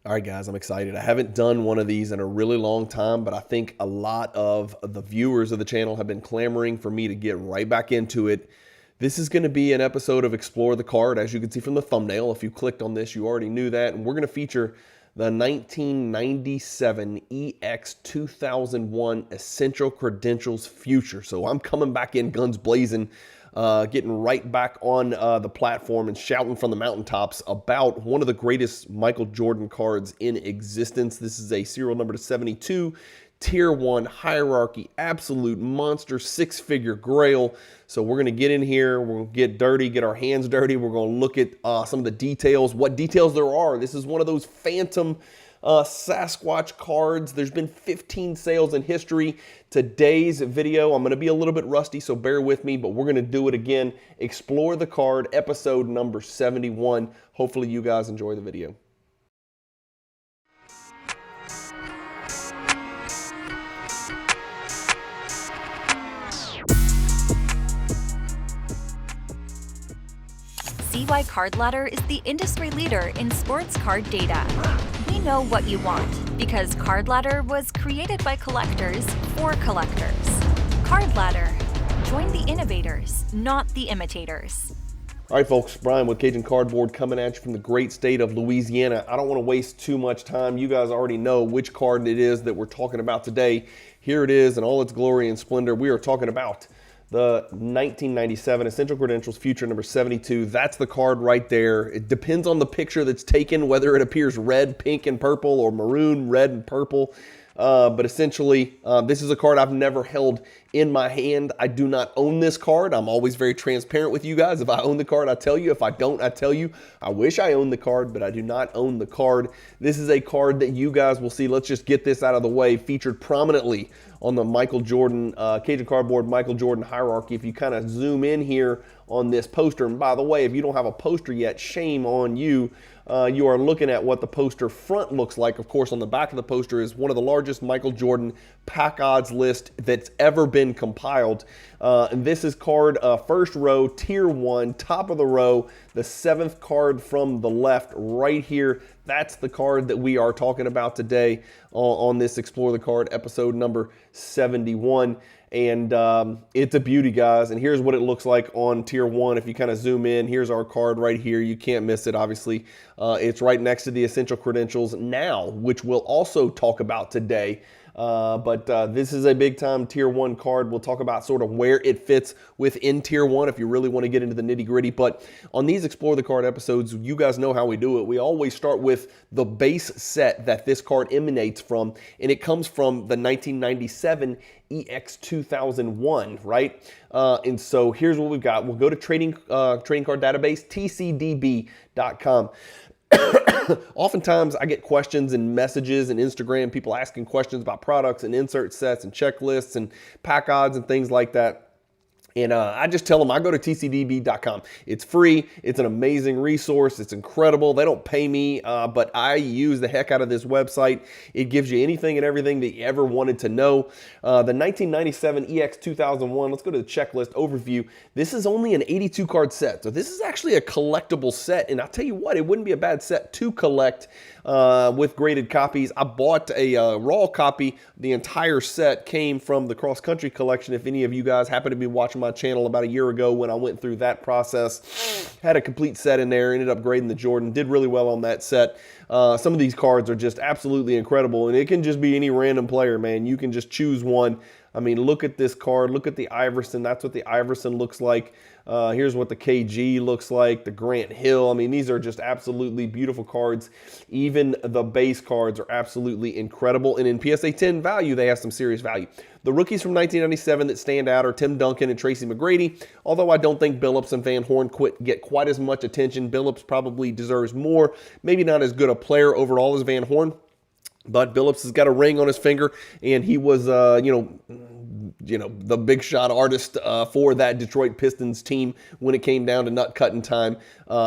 All right, guys, I'm excited. I haven't done one of these in a really long time, but I think a lot of the viewers of the channel have been clamoring for me to get right back into it. This is going to be an episode of Explore the Card. As you can see from the thumbnail, if you clicked on this, you already knew that. And we're going to feature the 1997 EX 2001 Essential Credentials Future. So I'm coming back in guns blazing, getting right back on the platform and shouting from the mountaintops about one of the greatest Michael Jordan cards in existence. This is a serial number to 72, Tier 1 hierarchy, absolute monster, six-figure grail. So we're going to get in here, we're going to get dirty, get our hands dirty. We're going to look at some of the details, what details there are. This is one of those phantom Sasquatch cards. There's been 15 sales in history. Today's video, I'm going to be a little bit rusty, so bear with me, but we're going to do it again. Explore the Card, episode number 71. Hopefully you guys enjoy the video. CY Card Ladder is the industry leader in sports card data. We know what you want because Card Ladder was created by collectors for collectors. Card Ladder. Join the innovators, not the imitators. All right, folks, Bryan with Cajun Cardboard coming at you from the great state of Louisiana. I don't want to waste too much time. You guys already know which card it is that we're talking about today. Here it is in all its glory and splendor. We are talking about the 1997 Essential Credentials Future number 72. That's the card right there. It depends on the picture that's taken, whether it appears red, pink, and purple, or maroon, red, and purple. But essentially, this is a card I've never held in my hand. I do not own this card. I'm always very transparent with you guys. If I own the card, I tell you. If I don't, I tell you. I wish I owned the card, but I do not own the card. This is a card that you guys will see. Let's just get this out of the way. Featured prominently on the Michael Jordan, Cajun Cardboard Michael Jordan hierarchy. If you kind of zoom in here on this poster, and by the way, if you don't have a poster yet, shame on you. You are looking at what the poster front looks like. Of course, on the back of the poster is one of the largest Michael Jordan pack odds list that's ever been compiled. And this is card first row, tier 1, top of the row, the 7th card from the left right here. That's the card that we are talking about today on this Explore the Card episode number 71. And it's a beauty, guys. And here's what it looks like on tier 1. If you kind of zoom in, here's our card right here. You can't miss it, obviously. It's right next to the Essential Credentials Now, which we'll also talk about today. But this is a big time tier 1 card. We'll talk about sort of where it fits within tier 1 if you really want to get into the nitty gritty. But on these Explore the Card episodes, you guys know how we do it. We always start with the base set that this card emanates from, and it comes from the 1997 EX 2001, right? And so here's what we've got. We'll go to trading card database, tcdb.com. Oftentimes I get questions and messages and Instagram, people asking questions about products and insert sets and checklists and pack odds and things like that. And I just tell them I go to tcdb.com. It's free. It's an amazing resource. It's incredible. They don't pay me, but I use the heck out of this website. It gives you anything and everything that you ever wanted to know. The 1997 EX 2001, let's go to the checklist overview. This is only an 82 card set. So this is actually a collectible set. And I'll tell you what, it wouldn't be a bad set to collect with graded copies. I bought a raw copy. The entire set came from the cross country collection. If any of you guys happen to be watching my channel about a year ago when I went through that process, had a complete set in there, ended up grading the Jordan, did really well on that set. Some of these cards are just absolutely incredible, and it can just be any random player, man. You can just choose one. I mean, look at this card. Look at the Iverson. That's what the Iverson looks like. Here's what the KG looks like, the Grant Hill. I mean, these are just absolutely beautiful cards. Even the base cards are absolutely incredible. And in PSA 10 value, they have some serious value. The rookies from 1997 that stand out are Tim Duncan and Tracy McGrady, although I don't think Billups and Van Horn get quite as much attention. Billups probably deserves more. Maybe not as good a player overall as Van Horn. But Billups has got a ring on his finger, and he was, the big shot artist for that Detroit Pistons team when it came down to nut cutting time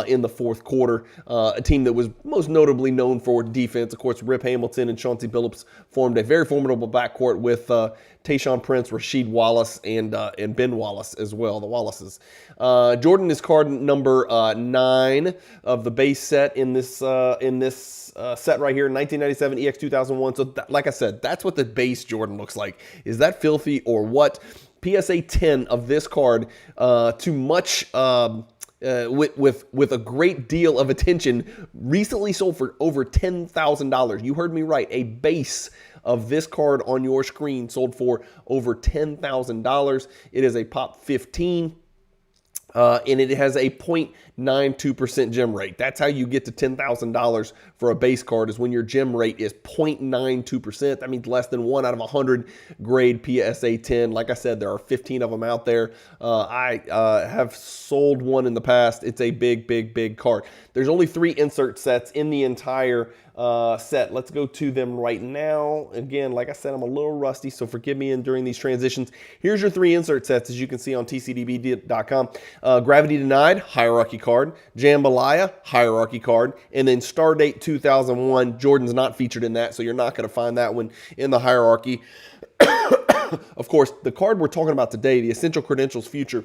in the fourth quarter. A team that was most notably known for defense. Of course, Rip Hamilton and Chauncey Billups formed a very formidable backcourt with Tayshaun Prince, Rasheed Wallace, and Ben Wallace as well, the Wallaces. Jordan is card number 9 of the base set in this set right here, 1997 EX 2001. So like I said, that's what the base Jordan looks like. Is that filthy or what? PSA 10 of this card, too much with a great deal of attention, recently sold for over $10,000. You heard me right. A base of this card on your screen sold for over $10,000. It is a Pop 15. And it has a 0.92% gem rate. That's how you get to $10,000 for a base card, is when your gem rate is 0.92%. That means less than 1 out of 100 grade PSA 10. Like I said, there are 15 of them out there. I have sold one in the past. It's a big card. There's only 3 insert sets in the entire set. Let's go to them right now. Again, like I said, I'm a little rusty, so forgive me during these transitions. Here's your 3 insert sets, as you can see on tcdb.com. Gravity Denied, hierarchy card. Jambalaya, hierarchy card. And then Stardate 2001. Jordan's not featured in that, so you're not going to find that one in the hierarchy. Of course, the card we're talking about today, the Essential Credentials Future,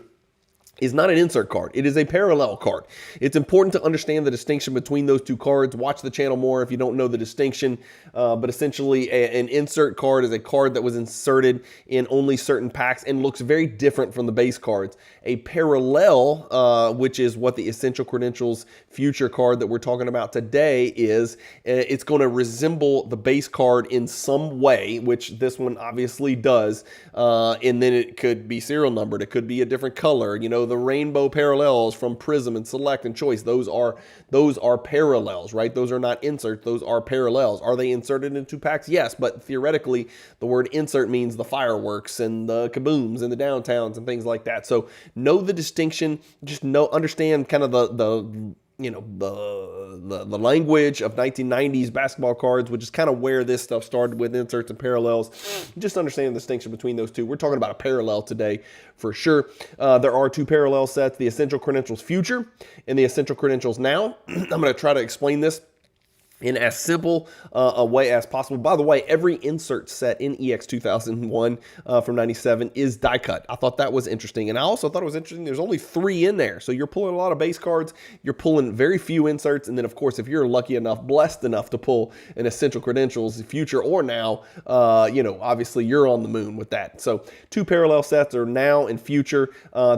is not an insert card. It is a parallel card. It's important to understand the distinction between those two cards. Watch the channel more if you don't know the distinction. But essentially, an insert card is a card that was inserted in only certain packs and looks very different from the base cards. A parallel, which is what the Essential Credentials Future card that we're talking about today is, it's going to resemble the base card in some way, which this one obviously does. And then it could be serial numbered. It could be a different color. The rainbow parallels from Prism and Select and Choice, those are parallels, right? Those are not inserts, those are parallels. Are they inserted into packs? Yes, but theoretically, the word insert means the fireworks and the kabooms and the downtowns and things like that. So know the distinction, just understand kind of the language of 1990s basketball cards, which is kind of where this stuff started with inserts and parallels. Just understand the distinction between those two. We're talking about a parallel today for sure. There are 2 parallel sets, the Essential Credentials Future and the Essential Credentials Now. I'm going to try to explain this in as simple a way as possible. By the way, every insert set in EX 2001 from 97 is die cut. I thought that was interesting. And I also thought it was interesting there's only 3 in there. So you're pulling a lot of base cards. You're pulling very few inserts. And then, of course, if you're lucky enough, blessed enough to pull an Essential Credentials Future or Now, obviously you're on the moon with that. So 2 parallel sets are Now and Future.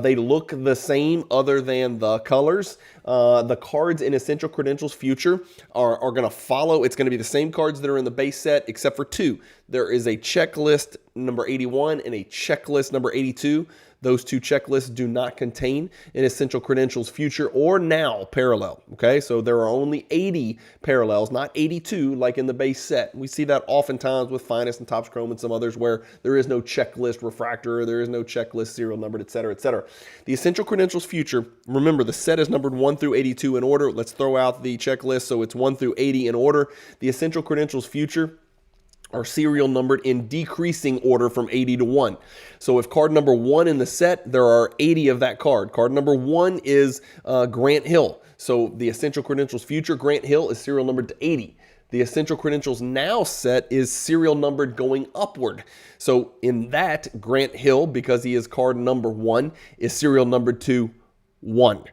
They look the same other than the colors. The cards in Essential Credentials Future are going to follow. It's going to be the same cards that are in the base set except for 2. There is a checklist number 81 and a checklist number 82. Those 2 checklists do not contain an Essential Credentials Future or Now parallel. Okay, so there are only 80 parallels, not 82 like in the base set. We see that oftentimes with Finest and Topps Chrome and some others where there is no checklist refractor, there is no checklist serial numbered, etc., etc. The Essential Credentials Future, remember the set is numbered 1 through 82 in order. Let's throw out the checklist so it's 1 through 80 in order. The Essential Credentials Future are serial numbered in decreasing order from 80 to 1. So if card number 1 in the set, there are 80 of that card. Card number 1 is Grant Hill. So the Essential Credentials Future, Grant Hill, is serial numbered to 80. The Essential Credentials Now set is serial numbered going upward. So in that, Grant Hill, because he is card number 1, is serial numbered to 1.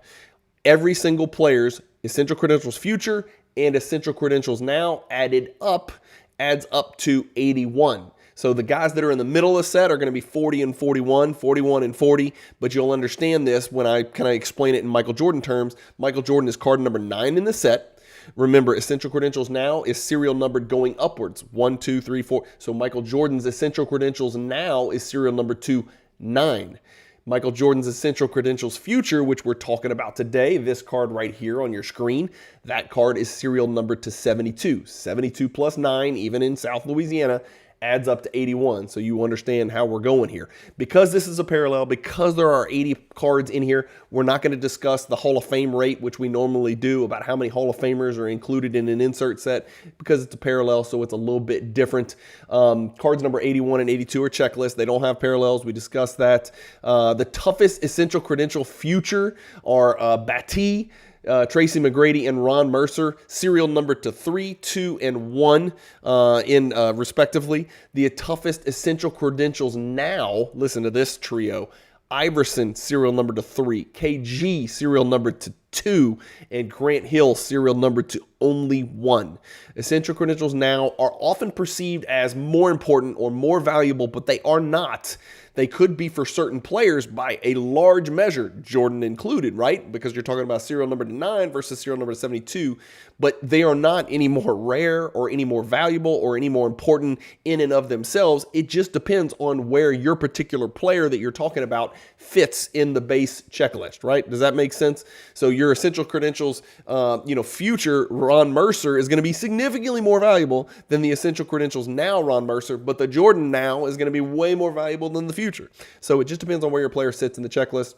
Every single player's Essential Credentials Future and Essential Credentials Now added up adds up to 81. So the guys that are in the middle of the set are going to be 40 and 41, 41 and 40, but you'll understand this when I kind of explain it in Michael Jordan terms. Michael Jordan is card number 9 in the set. Remember, Essential Credentials Now is serial numbered going upwards, 1, 2, 3, 4. So Michael Jordan's Essential Credentials Now is serial number to 9. Michael Jordan's Essential Credentials Future, which we're talking about today, this card right here on your screen, that card is serial numbered to 72. 72 plus 9, even in South Louisiana, adds up to 81. So you understand how we're going here. Because this is a parallel, because there are 80 cards in here, we're not going to discuss the Hall of Fame rate, which we normally do, about how many Hall of Famers are included in an insert set, because it's a parallel, so it's a little bit different. Cards number 81 and 82 are checklists. They don't have parallels. We discussed that. The toughest essential credential future are Batty, Tracy McGrady, and Ron Mercer, serial number to 3, 2, and 1 respectively. The toughest essential credentials now, listen to this trio: Iverson, serial number to 3, KG, serial number to 2, and Grant Hill, serial number to only 1. Essential credentials now are often perceived as more important or more valuable, but they are not. They could be for certain players by a large measure, Jordan included, right? Because you're talking about serial number to 9 versus serial number to 72, but they are not any more rare or any more valuable or any more important in and of themselves. It just depends on where your particular player that you're talking about fits in the base checklist, right? Does that make sense? So your essential credentials, future Ron Mercer is going to be significantly more valuable than the essential credentials now Ron Mercer, but the Jordan now is going to be way more valuable than the future. So it just depends on where your player sits in the checklist.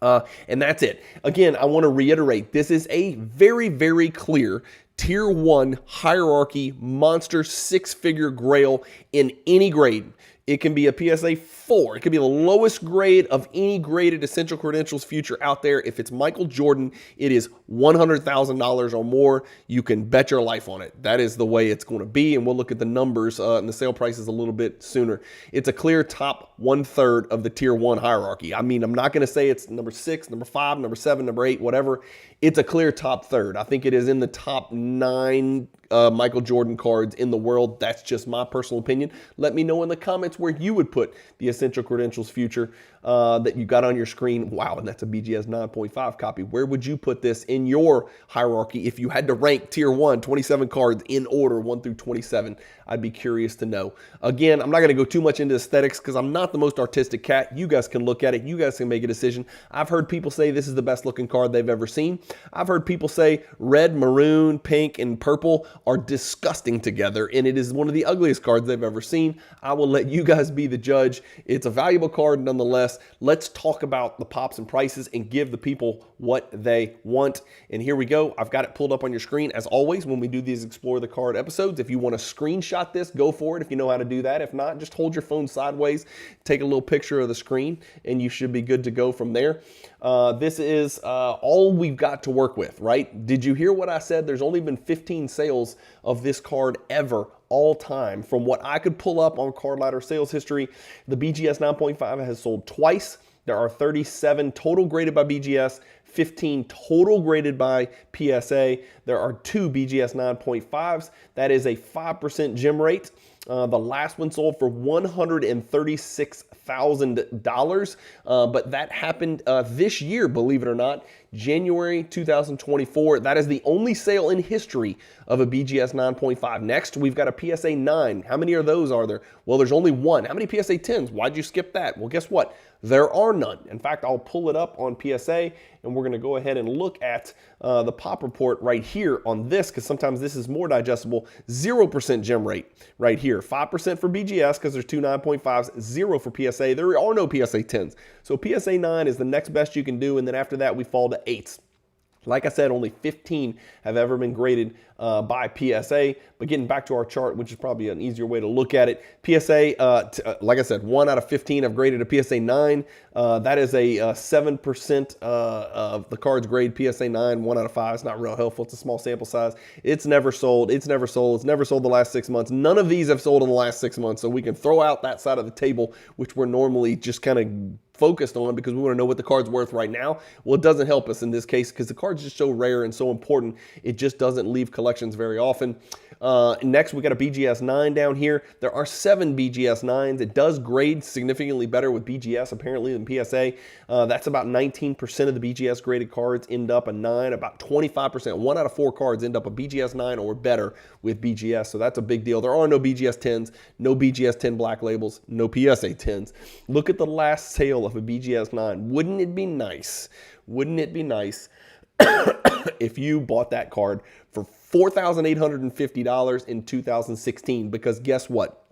And that's it. Again, I want to reiterate, this is a very, very clear Tier 1 hierarchy monster 6-figure grail in any grade. It can be a PSA 4. It could be the lowest grade of any graded essential credentials future out there. If it's Michael Jordan, it is $100,000 or more. You can bet your life on it. That is the way it's going to be, and we'll look at the numbers and the sale prices a little bit sooner. It's a clear top 1/3 of the Tier 1 hierarchy. I mean, I'm not going to say it's number 6, number 5, number 7, number 8, whatever. It's a clear top third. I think it is in the top 9 Michael Jordan cards in the world. That's just my personal opinion. Let me know in the comments where you would put the essential credentials future that you got on your screen. Wow, and that's a BGS 9.5 copy. Where would you put this in your hierarchy if you had to rank Tier 1, 27 cards in order, 1 through 27? I'd be curious to know. Again, I'm not going to go too much into aesthetics because I'm not the most artistic cat. You guys can look at it. You guys can make a decision. I've heard people say this is the best looking card they've ever seen. I've heard people say red, maroon, pink, and purple are disgusting together, and it is one of the ugliest cards they've ever seen. I will let you guys be the judge. It's a valuable card nonetheless. Let's talk about the pops and prices and give the people what they want. And here we go. I've got it pulled up on your screen as always when we do these Explore the Card episodes. If you want to screenshot this, go for it if you know how to do that. If not, just hold your phone sideways, take a little picture of the screen, and you should be good to go from there. This is all we've got to work with, right? Did you hear what I said? There's only been 15 sales of this card ever, all time. From what I could pull up on Card Ladder sales history, the BGS 9.5 has sold twice. There are 37 total graded by BGS, 15 total graded by PSA. There are 2 BGS 9.5s. That is a 5% gem rate. The last one sold for $136,000, but that happened this year, believe it or not, January 2024. That is the only sale in history of a BGS 9.5. Next, we've got a PSA 9. How many of those are there? Well, there's only one. How many PSA 10s? Why'd you skip that? Well, guess what? There are none. In fact, I'll pull it up on PSA, and we're going to go ahead and look at the pop report right here on this, because sometimes this is more digestible. 0% gem rate right here. 5% for BGS because there's 2 9.5s, 0 for PSA. There are no PSA 10s. So PSA 9 is the next best you can do, and then after that we fall to 8s. Like I said, only 15 have ever been graded by PSA. But getting back to our chart, which is probably an easier way to look at it, PSA, like I said, 1 out of 15 have graded a PSA 9. That is a 7% of the cards grade PSA 9, 1 out of 5. It's not real helpful. It's a small sample size. It's never sold. It's never sold. It's never sold the last 6 months. None of these have sold in the last 6 months. So we can throw out that side of the table, which we're normally just kind of focused on because we want to know what the card's worth right now. Well, it doesn't help us in this case because the card's just so rare and so important. It just doesn't leave collections very often. Next, we got a BGS 9 down here. There are 7 BGS 9s. It does grade significantly better with BGS apparently than PSA. That's about 19% of the BGS graded cards end up a 9. About 25%, 1 out of 4 cards end up a BGS 9 or better with BGS. So that's a big deal. There are no BGS 10s, no BGS 10 black labels, no PSA 10s. Look at the last sale of a BGS 9. Wouldn't it be nice? Wouldn't it be nice if you bought that card for $4,850 in 2016? Because guess what?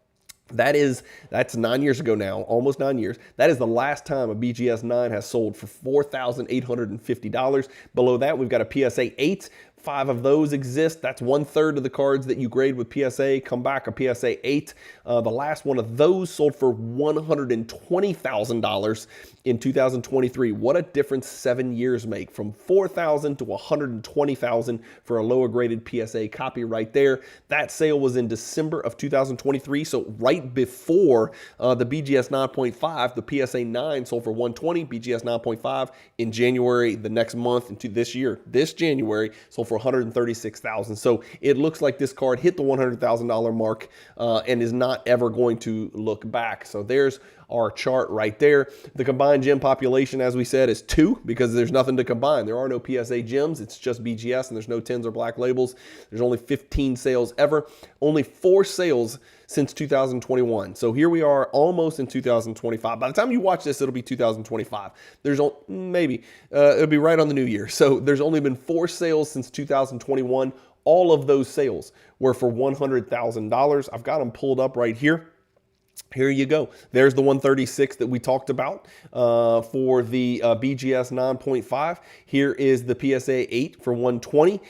That's 9 years ago now, almost 9 years. That is the last time a BGS 9 has sold for $4,850. Below that, we've got a PSA 8. 5 of those exist. That's 1/3 of the cards that you grade with PSA. Come back, a PSA 8. The last one of those sold for $120,000 in 2023. What a difference 7 years make, from $4,000 to $120,000 for a lower graded PSA copy right there. That sale was in December of 2023, so right before the BGS 9.5. The PSA 9 sold for $120,000, BGS 9.5 in January the next month into this year. This January sold for $136,000. So it looks like this card hit the $100,000 mark and is not ever going to look back. So there's our chart right there. The combined gem population, as we said, is 2 because there's nothing to combine. There are no PSA gems. It's just BGS, and there's no 10s or black labels. There's only 15 sales ever. Only 4 sales since 2021. So here we are almost in 2025. By the time you watch this, it'll be 2025. There's maybe it'll be right on the new year. So there's only been 4 sales since 2021. All of those sales were for $100,000. I've got them pulled up right here. Here you go. There's the 136 that we talked about for the BGS 9.5. Here is the PSA 8 for 120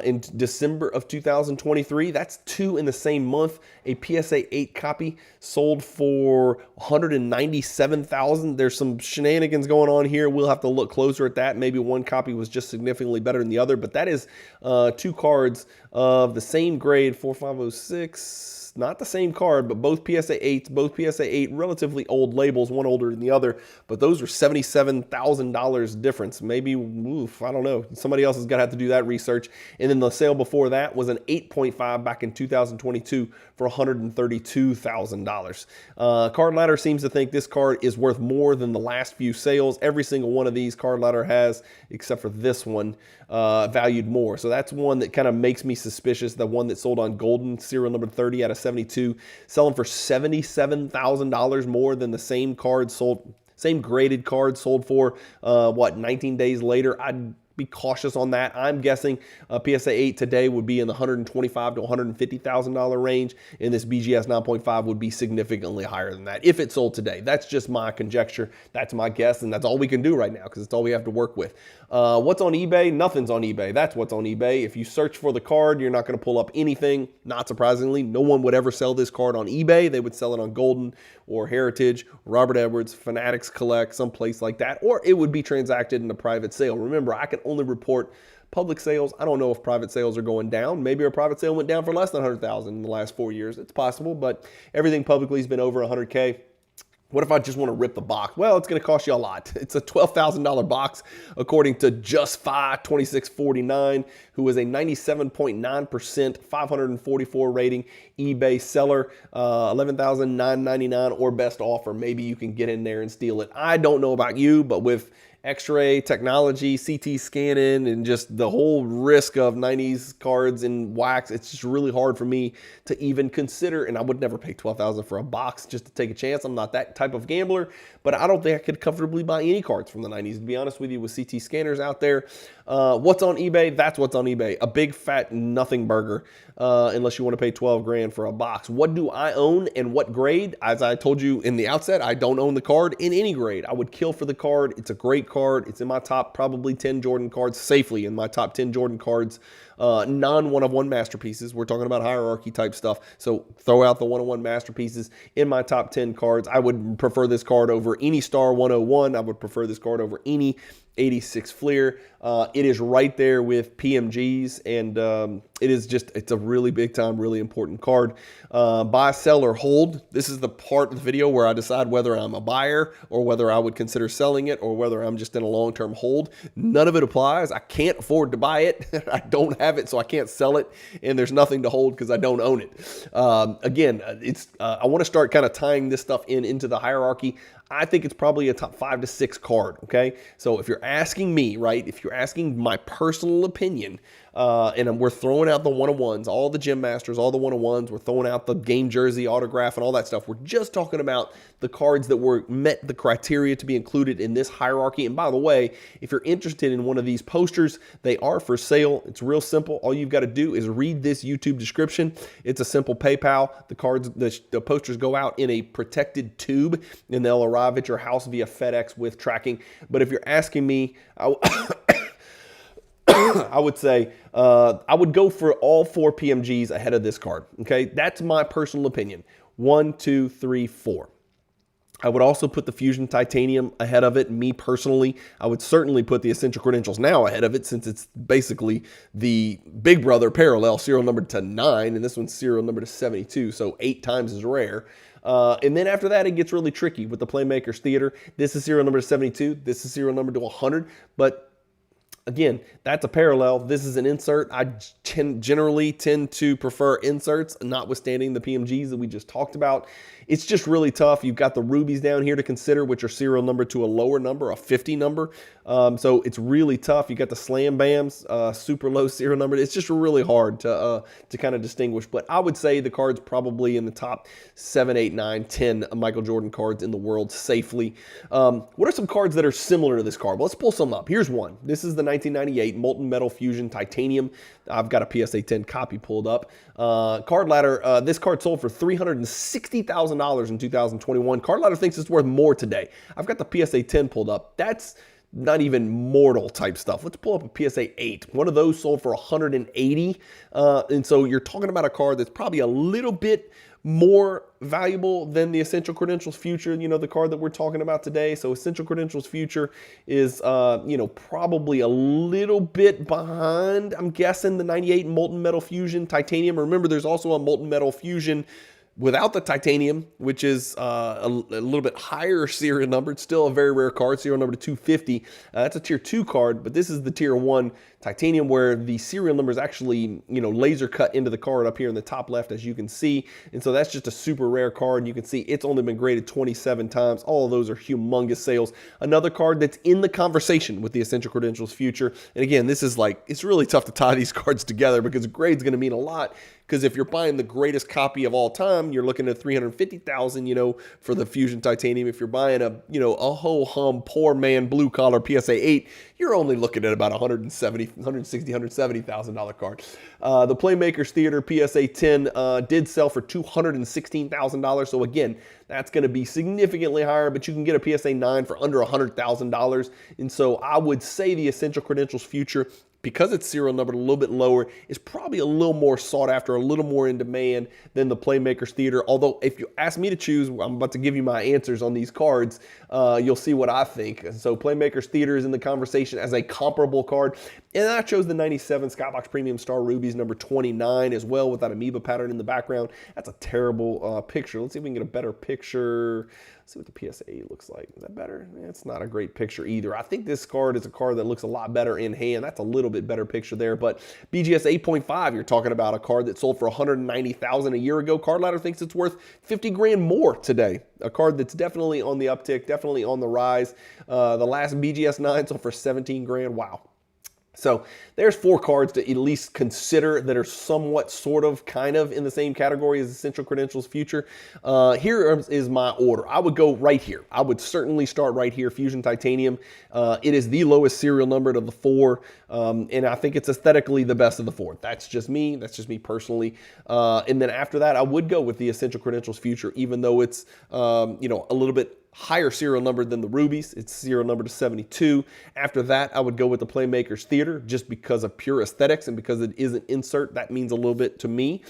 in December of 2023. That's 2 in the same month. A PSA 8 copy sold for $197,000. There's some shenanigans going on here. We'll have to look closer at that. Maybe one copy was just significantly better than the other, but that is 2 cards of the same grade, 4506. Not the same card, but both PSA 8s, both PSA 8 relatively old labels, one older than the other, but those are $77,000 difference. Maybe, I don't know. Somebody else is going to have to do that research. And then the sale before that was an 8.5 back in 2022 for $132,000. Card Ladder seems to think this card is worth more than the last few sales. Every single one of these Card Ladder has, except for this one, valued more. So that's one that kind of makes me suspicious. The one that sold on Golden, serial number 30 out of 72, selling for $77,000 more than the same card sold, same graded card sold for 19 days later. I'd be cautious on that. I'm guessing a PSA 8 today would be in the $125,000 to $150,000 range, and this BGS 9.5 would be significantly higher than that if it sold today. That's just my conjecture. That's my guess, and that's all we can do right now because it's all we have to work with. What's on eBay? Nothing's on eBay. That's what's on eBay. If you search for the card, you're not going to pull up anything. Not surprisingly, no one would ever sell this card on eBay. They would sell it on Golden or Heritage, Robert Edwards, Fanatics Collect, someplace like that, or it would be transacted in a private sale. Remember, I can only report public sales. I don't know if private sales are going down. Maybe a private sale went down for less than $100,000 in the last 4 years. It's possible, but everything publicly has been over $100K. What if I just want to rip the box? Well, it's going to cost you a lot. It's a $12,000 box, according to Just2649, who is a 97.9%, 544 rating eBay seller, $11,999 or best offer. Maybe you can get in there and steal it. I don't know about you, but with X-ray technology, CT scanning, and just the whole risk of 90s cards in wax, it's just really hard for me to even consider. And I would never pay $12,000 for a box just to take a chance. I'm not that type of gambler, but I don't think I could comfortably buy any cards from the 90s, to be honest with you, with CT scanners out there. What's on eBay? That's what's on eBay. A big fat nothing burger, unless you want to pay $12,000 for a box. What do I own and what grade? As I told you in the outset, I don't own the card in any grade. I would kill for the card. It's a great card. It's in my top probably 10 Jordan cards, safely in my top 10 Jordan cards. Non-one-of-one masterpieces. We're talking about hierarchy type stuff. So throw out the one-of-one masterpieces in my top 10 cards. I would prefer this card over any Star 101. I would prefer this card over any 86 Fleer. It is right there with PMGs, and it's a really big time, really important card. Buy, sell, or hold. This is the part of the video where I decide whether I'm a buyer or whether I would consider selling it or whether I'm just in a long-term hold. None of it applies. I can't afford to buy it. I don't have it, so I can't sell it, and there's nothing to hold because I don't own it. Again, I want to start kind of tying this stuff into the hierarchy. I think it's probably a top 5 to 6 card, okay? So if you're asking me, right, if you're asking my personal opinion, And we're throwing out the one-on-ones, all the Gym Masters, all the one-on-ones. We're throwing out the game jersey, autograph, and all that stuff. We're just talking about the cards that were met the criteria to be included in this hierarchy. And by the way, if you're interested in one of these posters, they are for sale. It's real simple. All you've got to do is read this YouTube description. It's a simple PayPal. The cards, the posters go out in a protected tube, and they'll arrive at your house via FedEx with tracking. But if you're asking me, I would say I would go for all 4 PMGs ahead of this card. Okay, that's my personal opinion. 1, 2, 3, 4. I would also put the Fusion Titanium ahead of it. Me personally, I would certainly put the Essential Credentials now ahead of it, since it's basically the Big Brother parallel, serial number to 9, and this one's serial number to 72, so 8 times as rare. And then after that, it gets really tricky with the Playmakers Theater. This is serial number to 72. This is serial number to 100. But again, that's a parallel. This is an insert. I generally tend to prefer inserts, notwithstanding the PMGs that we just talked about. It's just really tough. You've got the rubies down here to consider, which are serial number to a lower number, a 50 number. So it's really tough. You got the Slam Bams, super low serial number. It's just really hard to kind of distinguish. But I would say the card's probably in the top 7, 8, 9, 10 Michael Jordan cards in the world safely. What are some cards that are similar to this card? Well, let's pull some up. Here's one. This is the 1998 Molten Metal Fusion Titanium. I've got a PSA 10 copy pulled up. Card Ladder, this card sold for $360,000 in 2021. Card Ladder thinks it's worth more today. I've got the PSA 10 pulled up. That's not even mortal type stuff. Let's pull up a PSA 8. One of those sold for $180. And so you're talking about a card that's probably a little bit more valuable than the Essential Credentials Future, the card that we're talking about today. So Essential Credentials Future is, probably a little bit behind, I'm guessing, the 98 Molten Metal Fusion Titanium. Remember, there's also a Molten Metal Fusion without the titanium, which is a little bit higher serial number. It's still a very rare card, serial number to 250. That's a tier 2 card, but this is the tier 1 titanium, where the serial number is actually, laser cut into the card up here in the top left, as you can see. And so that's just a super rare card. You can see it's only been graded 27 times. All of those are humongous sales. Another card that's in the conversation with the Essential Credentials Future. And again, this is it's really tough to tie these cards together, because grade's going to mean a lot. Because if you're buying the greatest copy of all time, you're looking at $350,000, for the Fusion Titanium. If you're buying a ho-hum poor man blue collar PSA 8, you're only looking at about $170,000 card. The Playmakers Theater PSA 10 did sell for $216,000. So again, that's going to be significantly higher, but you can get a PSA 9 for under $100,000. And so I would say the Essential Credentials Future, because it's serial numbered a little bit lower, is probably a little more sought after, a little more in demand than the Playmakers Theater. Although, if you ask me to choose, I'm about to give you my answers on these cards. You'll see what I think. So Playmakers Theater is in the conversation as a comparable card. And I chose the 97 Skybox Premium Star Rubies number 29 as well, with that amoeba pattern in the background. That's a terrible picture. Let's see if we can get a better picture. Let's see what the PSA 8 looks like. Is that better? It's not a great picture either. I think this card is a card that looks a lot better in hand. That's a little bit better picture there. But BGS 8.5, you're talking about a card that sold for $190,000 a year ago. Card Ladder thinks it's worth $50,000 more today. A card that's definitely on the uptick, definitely on the rise. The last BGS 9 sold for $17,000. Wow. So there's 4 cards to at least consider that are somewhat, sort of, kind of in the same category as Essential Credentials Future. Here is my order. I would go right here. I would certainly start right here, Fusion Titanium. It is the lowest serial numbered of the 4, and I think it's aesthetically the best of the 4. That's just me. That's just me personally. And then after that, I would go with the Essential Credentials Future, even though it's a little bit higher serial number than the Rubies. It's serial number to 72. After that, I would go with the Playmakers Theater, just because of pure aesthetics and because it is an insert. That means a little bit to me,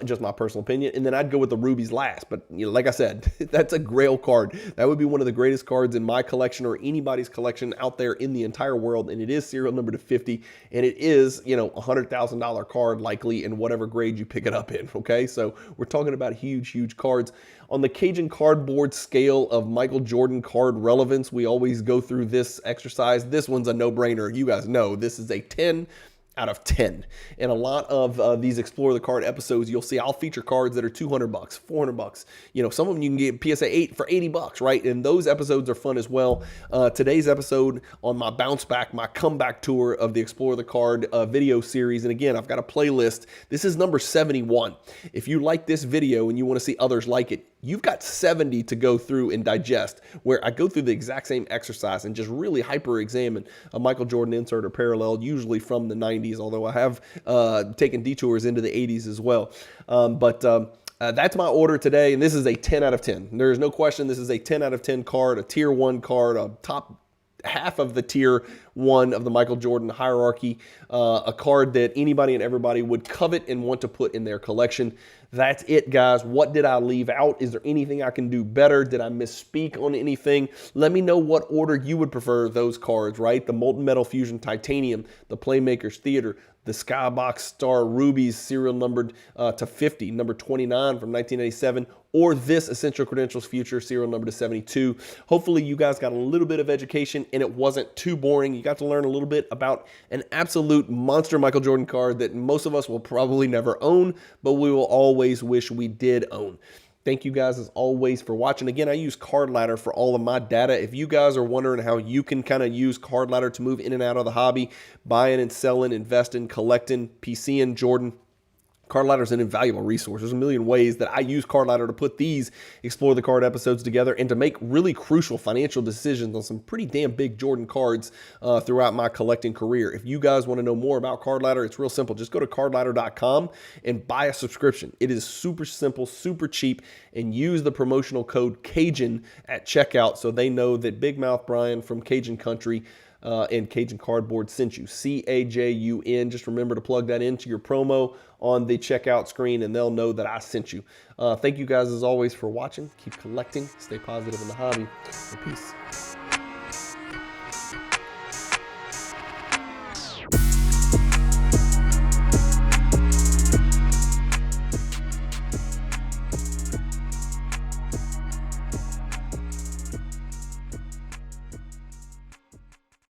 just my personal opinion. And then I'd go with the Rubies last. But like I said, that's a grail card. That would be one of the greatest cards in my collection or anybody's collection out there in the entire world. And it is serial number to 50. And it is, a $100,000 card likely in whatever grade you pick it up in. Okay, so we're talking about huge, huge cards. On the Cajun Cardboard scale of Michael Jordan card relevance, we always go through this exercise. This one's a no-brainer. You guys know this is a 10. out of 10. And a lot of these Explore the Card episodes, you'll see I'll feature cards that are $200, $400. You know, some of them you can get PSA 8 for $80, right? And those episodes are fun as well. Today's episode on my bounce back, my comeback tour of the Explore the Card video series. And again, I've got a playlist. This is number 71. If you like this video and you want to see others like it, you've got 70 to go through and digest, where I go through the exact same exercise and just really hyper-examine a Michael Jordan insert or parallel, usually from the 90s, although I have taken detours into the 80s as well. That's my order today, and this is a 10 out of 10. There is no question this is a 10 out of 10 card, a tier 1 card, a top half of the tier 1 of the Michael Jordan hierarchy, a card that anybody and everybody would covet and want to put in their collection. That's it, guys. What did I leave out? Is there anything I can do better? Did I misspeak on anything? Let me know what order you would prefer those cards, right? The Molten Metal Fusion Titanium, the Playmakers Theater, the Skybox Star Rubies, serial numbered to 50, number 29 from 1987, or this Essential Credentials Future, serial number to 72. Hopefully you guys got a little bit of education and it wasn't too boring. You got to learn a little bit about an absolute monster Michael Jordan card that most of us will probably never own, but we will always wish we did own. Thank you guys as always for watching. Again, I use Card Ladder for all of my data. If you guys are wondering how you can kind of use Card Ladder to move in and out of the hobby, buying and selling, investing, collecting, PCing Jordan, Card Ladder is an invaluable resource. There's a million ways that I use Card Ladder to put these Explore the Card episodes together and to make really crucial financial decisions on some pretty damn big Jordan cards throughout my collecting career. If you guys want to know more about Card Ladder, it's real simple. Just go to cardladder.com and buy a subscription. It is super simple, super cheap, and use the promotional code Cajun at checkout so they know that Big Mouth Bryan from Cajun Country and Cajun Cardboard sent you. CAJUN. Just remember to plug that into your promo on the checkout screen and they'll know that I sent you. Thank you guys as always for watching. Keep collecting. Stay positive in the hobby. And peace.